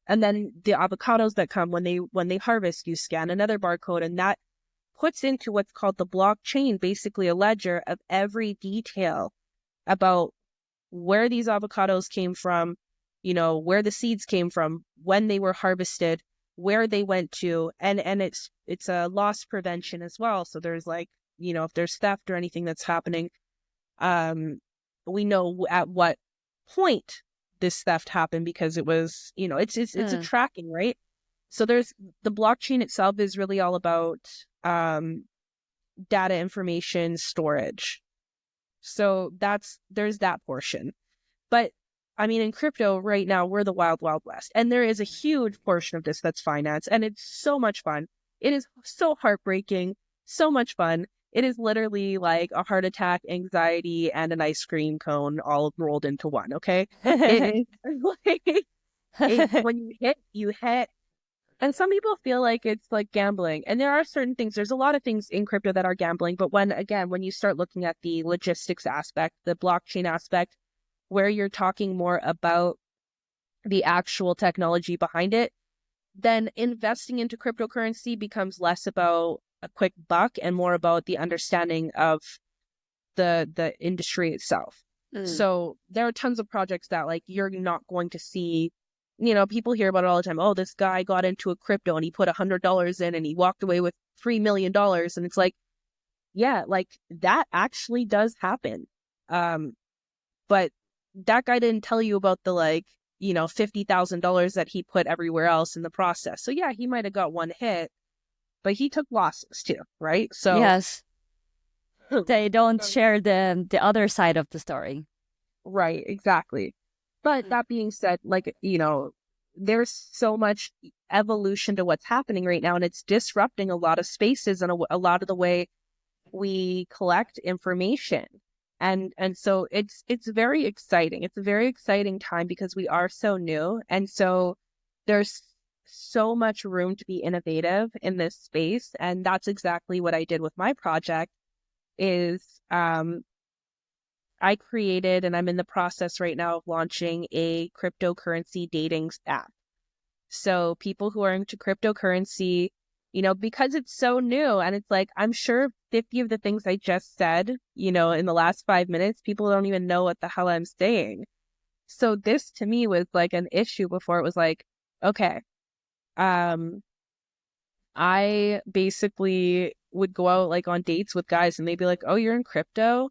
And then the avocados that come when they harvest, you scan another barcode, and that puts into what's called the blockchain, basically a ledger of every detail about where these avocados came from, you know, where the seeds came from, when they were harvested, where they went to, and it's a loss prevention as well. So there's like, you know, if there's theft or anything that's happening, we know at what point this theft happened because it was, you know, it's a tracking, right? So there's the blockchain itself is really all about data information storage. So there's that portion. But I mean, in crypto right now, we're the wild, wild west. And there is a huge portion of this that's finance. And it's so much fun. It is so heartbreaking, so much fun. It is literally like a heart attack, anxiety, and an ice cream cone all rolled into one, okay? It is like, when you hit. And some people feel like it's like gambling. And there are certain things, there's a lot of things in crypto that are gambling. But when you start looking at the logistics aspect, the blockchain aspect, where you're talking more about the actual technology behind it, then investing into cryptocurrency becomes less about a quick buck and more about the understanding of the industry itself. So there are tons of projects that like you're not going to see, you know, people hear about it all the time. Oh, this guy got into a crypto and he put $100 in and he walked away with $3 million. And it's like, yeah, like that actually does happen. But that guy didn't tell you about the like, you know, $50,000 that he put everywhere else in the process. So yeah, he might have got one hit, but he took losses too, right? So
yes, they don't share the other side of the story.
right, exactly. But that being said, like, you know, there's so much evolution to what's happening right now, and it's disrupting a lot of spaces and a lot of the way we collect information. And so it's very exciting. It's a very exciting time because we are so new. And so there's so much room to be innovative in this space. And that's exactly what I did with my project is I created, and I'm in the process right now of launching a cryptocurrency dating app. So people who are into cryptocurrency, you know, because it's so new and it's like, I'm sure 50 of the things I just said, you know, in the last 5 minutes, people don't even know what the hell I'm saying. So this to me was like an issue before. It was like, okay, I basically would go out like on dates with guys and they'd be like, oh, you're in crypto?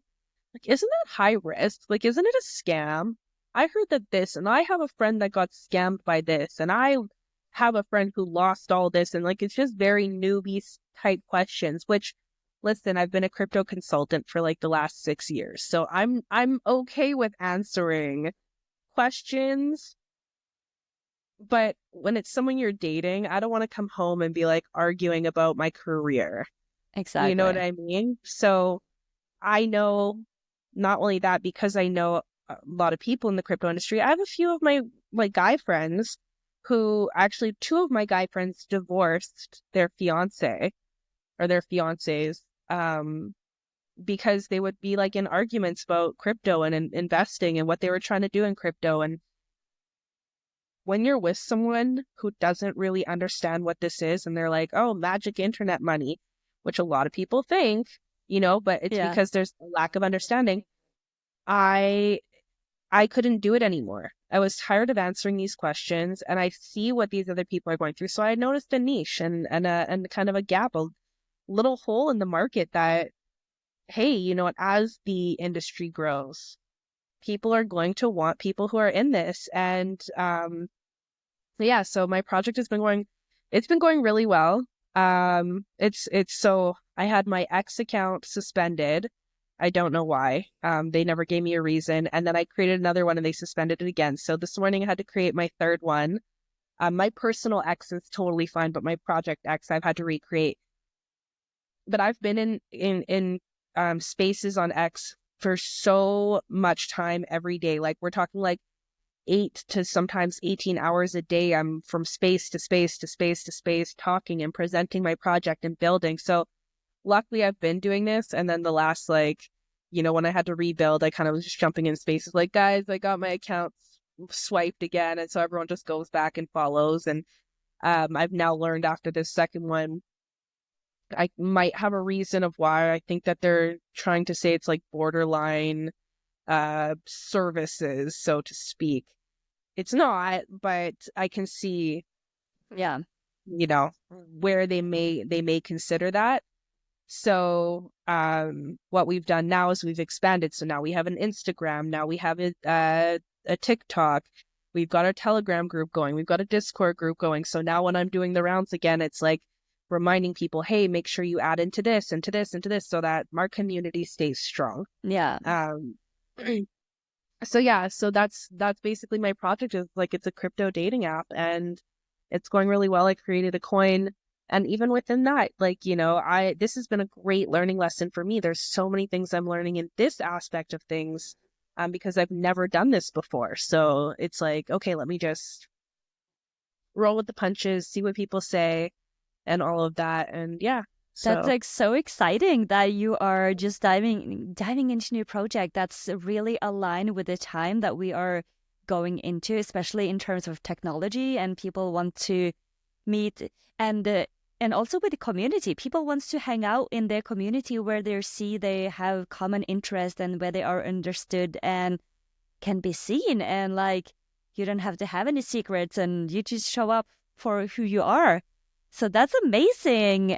Like, isn't that high risk? Like, isn't it a scam? I heard that this, and I have a friend that got scammed by this, and I have a friend who lost all this, and like, it's just very newbie type questions, which, listen, I've been a crypto consultant for like the last 6 years. So I'm okay with answering questions. But when it's someone you're dating, I don't want to come home and be like arguing about my career.
Exactly.
You know what I mean? So I know not only that, because I know a lot of people in the crypto industry, I have a few of my like guy friends who actually, two of my guy friends divorced their fiance or their fiancés because they would be like in arguments about crypto and investing and what they were trying to do in crypto. And when you're with someone who doesn't really understand what this is, and they're like, oh, magic internet money, which a lot of people think, but it's
Yeah.
because there's a lack of understanding. I couldn't do it anymore. I was tired of answering these questions, and I see what these other people are going through. So I noticed a niche and kind of a gap, a little hole in the market that, hey, as the industry grows, people are going to want people who are in this. And yeah, so my project it's been going really well. It's so I had my X account suspended. I don't know why. They never gave me a reason. And then I created another one and they suspended it again. So this morning I had to create my third one. My personal X is totally fine, but my project X I've had to recreate. But I've been in spaces on X for so much time every day. Like we're talking like 8 to sometimes 18 hours a day. I'm from space to space to space to space, talking and presenting my project and building. So luckily I've been doing this. And then the last, when I had to rebuild, I kind of was just jumping in spaces like, guys, I got my account swiped again. And so everyone just goes back and follows. And I've now learned after this second one, I might have a reason of why I think that they're trying to say it's like borderline services, so to speak. It's not, but I can see,
Yeah.
where they may consider that. So what we've done now is we've expanded. So now we have an Instagram. Now we have a TikTok. We've got our Telegram group going. We've got a Discord group going. So now when I'm doing the rounds again, it's like reminding people, hey, make sure you add into this, into this, into this, so that our community stays strong.
Yeah.
So yeah, so that's basically my project. Is like it's a crypto dating app and it's going really well. I created a coin, and even within that, this has been a great learning lesson for me. There's so many things I'm learning in this aspect of things, because I've never done this before. So it's like, okay, let me just roll with the punches, see what people say, and all of that. And yeah.
That's like so exciting that you are just diving into new project that's really aligned with the time that we are going into, especially in terms of technology, and people want to meet and also with the community. People wants to hang out in their community where they have common interest and where they are understood and can be seen, and like you don't have to have any secrets and you just show up for who you are. So that's amazing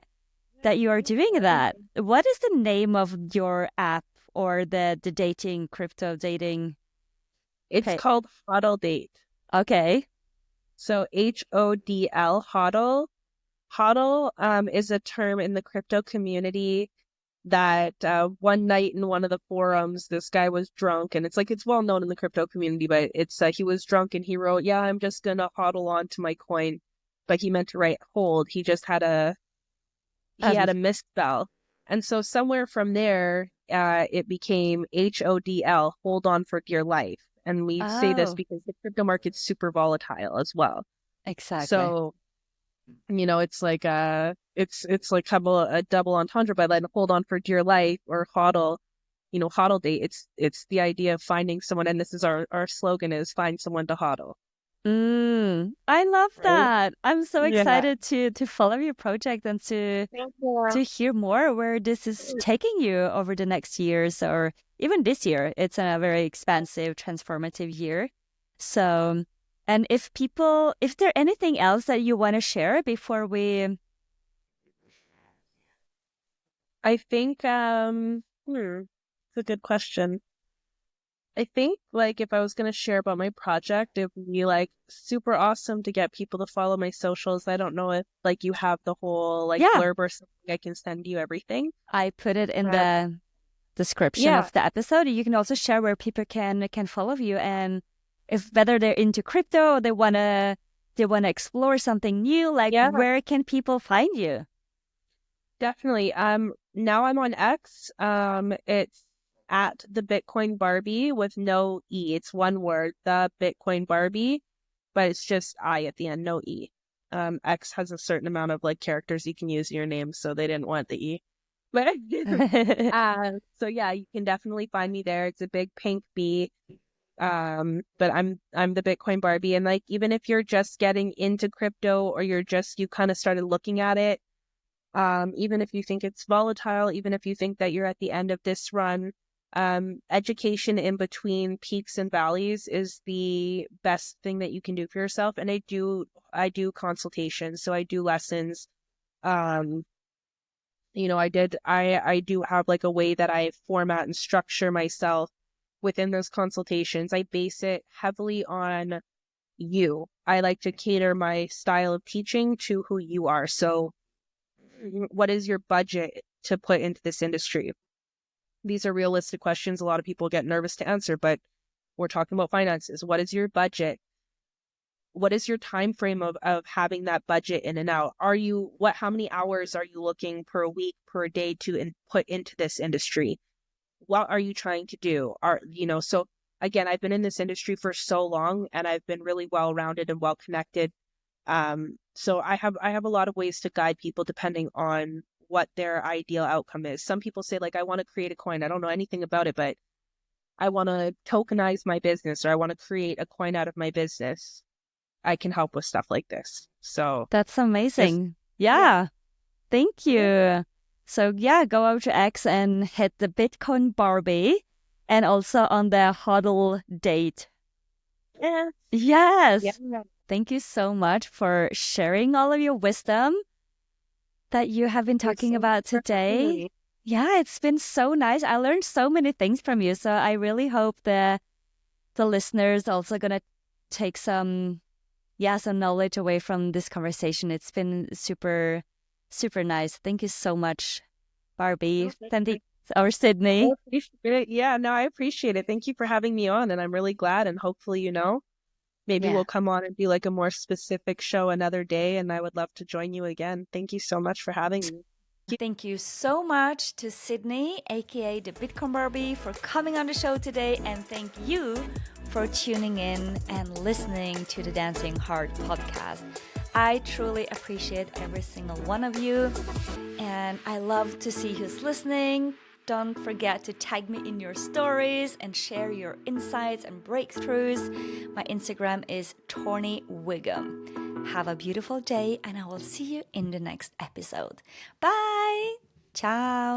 that you are doing that. What is the name of your app or the dating, crypto dating?
It's called HODL Date.
Okay.
So HODL, HODL. HODL is a term in the crypto community that one night in one of the forums, this guy was drunk, and it's well known in the crypto community, but it's he was drunk and he wrote, yeah, I'm just going to HODL onto my coin. But he meant to write hold. He just had a misspell. And so somewhere from there, it became HODL, hold on for dear life. And we say this because the crypto market's super volatile as well.
Exactly.
So, it's like it's like a double entendre by like hold on for dear life or HODL, HODL date. It's the idea of finding someone, and this is our slogan is find someone to HODL.
I love that. I'm so excited to follow your project and to hear more where this is taking you over the next years or even this year. It's a very expansive, transformative year. So, and if there anything else that you want to share before we...
I think, it's a good question. I think if I was going to share about my project, it would be super awesome to get people to follow my socials. I don't know if you have the whole blurb or something. I can send you everything.
I put it in the description of the episode. You can also share where people can follow you, and if whether they're into crypto or they wanna explore something new, where can people find you?
Definitely. Now I'm on X. It's at the Bitcoin Barbie with no E. It's one word, the Bitcoin Barbie, but it's just I at the end, no E. X has a certain amount of characters you can use in your name, so they didn't want the E. But so yeah, you can definitely find me there. It's a big pink bee. But I'm the Bitcoin Barbie. And like, even if you're just getting into crypto or you kind of started looking at it, even if you think it's volatile, even if you think that you're at the end of this run, education in between peaks and valleys is the best thing that you can do for yourself. And I do consultations, so I do lessons. Um, I do have like a way that I format and structure myself within those consultations. I base it heavily on you. I like to cater my style of teaching to who you are. So what is your budget to put into this industry? These are realistic questions a lot of people get nervous to answer, but we're talking about finances. What is your budget? What is your time frame of having that budget in and out? How many hours are you looking per week, per day to put into this industry? What are you trying to do? So again, I've been in this industry for so long and I've been really well-rounded and well-connected. So I have a lot of ways to guide people depending on what their ideal outcome is. Some people say like, I want to create a coin. I don't know anything about it, but I want to tokenize my business or I want to create a coin out of my business. I can help with stuff like this. So
That's
just,
amazing.
yeah.
Yeah. Thank
Yeah.
you. So yeah, go over to X and hit the Bitcoin Barbie and also on the HODL Date.
Yeah. Yeah.
Yes. Thank you so much for sharing all of your wisdom that you have been
You're
talking
so
about
for having
today.
me.
Yeah, it's been so nice. I learned so many things from you. So I really hope the listeners also gonna take some knowledge away from this conversation. It's been super, super nice. Thank you so much, Barbie. Thank you, or
I
Sydney.
appreciate it. Yeah, no, I appreciate it. Thank you for having me on, and I'm really glad. And hopefully, maybe
Yeah.
we'll come on and do like a more specific show another day. And I would love to join you again. Thank you so much for having me.
Thank you so much to Sydney, aka the Bitcoin Barbie, for coming on the show today. And thank you for tuning in and listening to the Dancing Heart podcast. I truly appreciate every single one of you. And I love to see who's listening. Don't forget to tag me in your stories and share your insights and breakthroughs. My Instagram is Torny Wiggum. Have a beautiful day, and I will see you in the next episode. Bye! Ciao!